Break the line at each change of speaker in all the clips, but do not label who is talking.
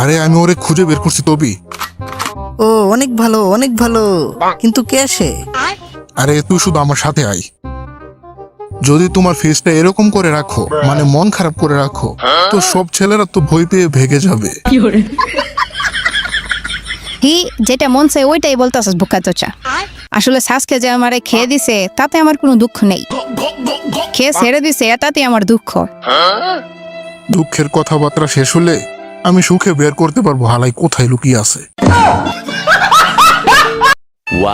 আরে আমি ওরে খুঁজে বের করছি তবি।
ও অনেক ভালো অনেক ভালো, কিন্তু কে সে?
আরে তুই শুধু আমার সাথে আয়। যদি তোমার ফেসটা এরকম করে রাখো, মানে মন খারাপ করে রাখো, তো সব ছেলেরা তো ভয় পেয়ে ভেগে যাবে।
হি যেটা মন চাই ওইটাই বলতেছিস বুকা চোচা। আসলে শ্বাসকে যে আমারে খেয়ে দিছে তাতে আমার কোনো দুঃখ নেই, খেয়ে ছেড়ে দিছে তাতে আমার দুঃখ।
দুঃখের কথাবার্তা শেষ হলে আমি সুখে বের করতে পারবো হালাই কোথায় লুকিয়ে আছে।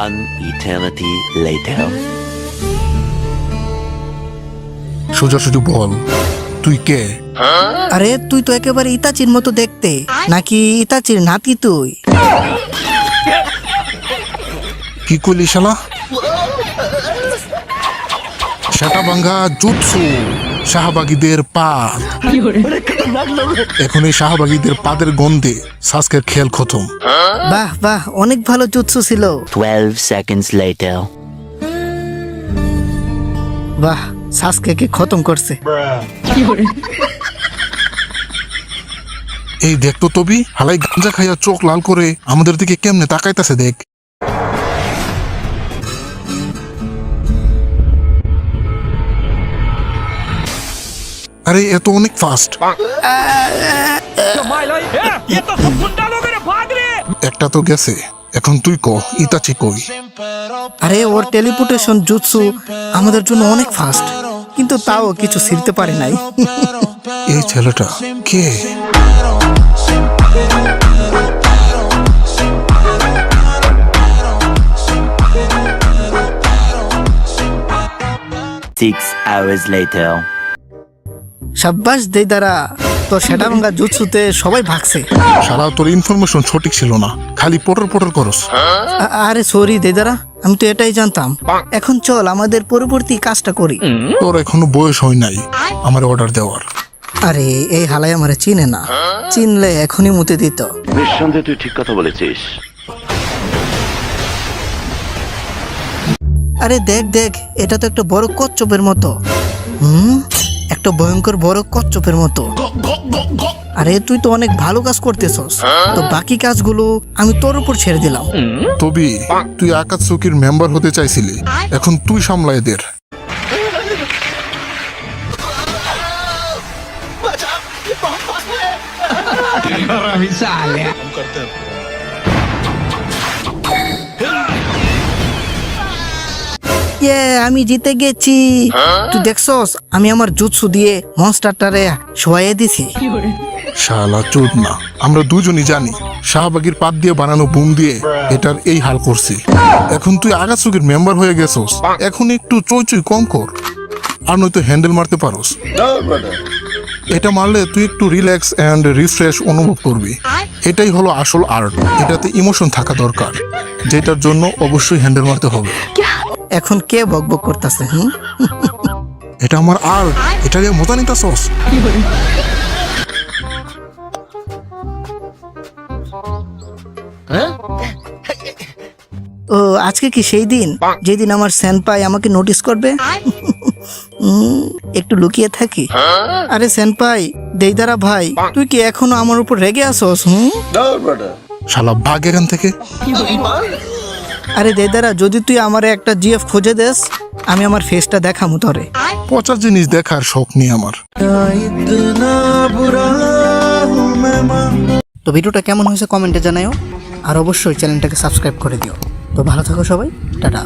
One eternity later.
সোজাসুজি বল, তুই কে?
আরে তুই তো একেবারে ইতাচির মতো দেখতে, নাকি ইতাচির নাতি তুই?
কি কইলি শালা? সেটা ভাঙ্গা জুৎসু শাহবাগীদের পা। এখন এই শাহবাগীদের পাদের গন্ধে সাসকের খেল খতম।
বাহ বাহ, অনেক ভালো জুৎসু ছিল।
12 seconds later.
বাহ, সাসকে কে খতম করছে।
এই দেখতো তবি হালাই গাঞ্জা খাইয়া চোখ লাল করে আমাদের দিকে কেমনে তাকাইতাছে দেখ। আরে এত অনেক ফাস্ট। একটা তো গেছে, এখন তুই ক ইতাচি কই?
আরে ওর টেলিপোর্টেশন জুৎসু আমাদের জন্য অনেক ফাস্ট, কিন্তু তাও কিছু ছিঁড়তে পারে নাই।
এই ছেলেটা কে?
Six hours later.
সাব্বাস দেই দ্বারা, তোর সেটা ভাঙ্গা জুৎসুতে সবাই ভাগছে।
শালা তোর ইনফরমেশন সঠিক ছিল না, খালি পটর পটর করস।
আরে সরি দেই দ্বারা, আমি তো এটাই জানতাম। এখন চল আমাদের পরবর্তী কাজটা করি।
তোর এখনো বয়স হয় নাই আমার অর্ডার দেওয়ার।
আরে এই হালাই আমারে চিনে না, চিনলে এখনই মুতে দিত।
নিঃসন্দেহে তুই ঠিক কথা বলেছিস।
আরে দেখ দেখ, এটা তো একটা বড় কচ্ছপের মতো। একটা ভয়ঙ্কর বড় কচ্ছপের মতো। আরে তুই তো অনেক ভালো কাজ করতেছস, তো বাকি কাজগুলো আমি তোর উপর ছেড়ে দিলাম।
তবে তুই আকাতসুকির মেম্বার হতে চাইছিলি, এখন তুই সামলা এদের।
আমি জিতে গেছি। তুই দেখছস আমি আমার জুৎসু দিয়ে মনস্টারটারে শোয়াইয়ে দিছি।
শালা চোদ না, আমরা দুজনই জানি শাহবাগীর পাত দিয়ে বানানো বুম দিয়ে এটার এই হাল করছি। এখন তুই আকাতসুকির মেম্বার হয়ে গেছস, এখন একটু চই কম কর, আর নয়তো হ্যান্ডেল মারতে পারোস। এটা মারলে তুই একটু রিল্যাক্স এন্ড রিফ্রেশ অনুভব করবি। এটাই হলো আসল আর্ট, এটাতে ইমোশন থাকা দরকার, যেটার জন্য অবশ্যই হ্যান্ডেল মারতে হবে।
এখন কে বকবক করতেছে?
এটা আমার আর্ট, এটা দিয়ে মজা নিতাছস।
ও আজকে কি সেই দিন যেদিন আমার সেনপাই আমাকে নোটিস করবে? একটু লুকিয়ে থাকি। আরে সেনপাই দেইদারা ভাই, তুই কি এখনো আমার উপর রেগে আসোস?
শালা ভাগ এখান থেকে।
আরে দেদারা, যদি তুই আমারে একটা জিএফ খুঁজে দেস, আমি আমার ফেসটা দেখামু তোরে।
পচা জিনিস দেখার শখ নেই আমার।
তো ভিডিওটা কেমন হয়েছে কমেন্টে জানাও, আর অবশ্যই চ্যানেলটাকে সাবস্ক্রাইব করে দিও। তো ভালো থাকো সবাই, টাটা।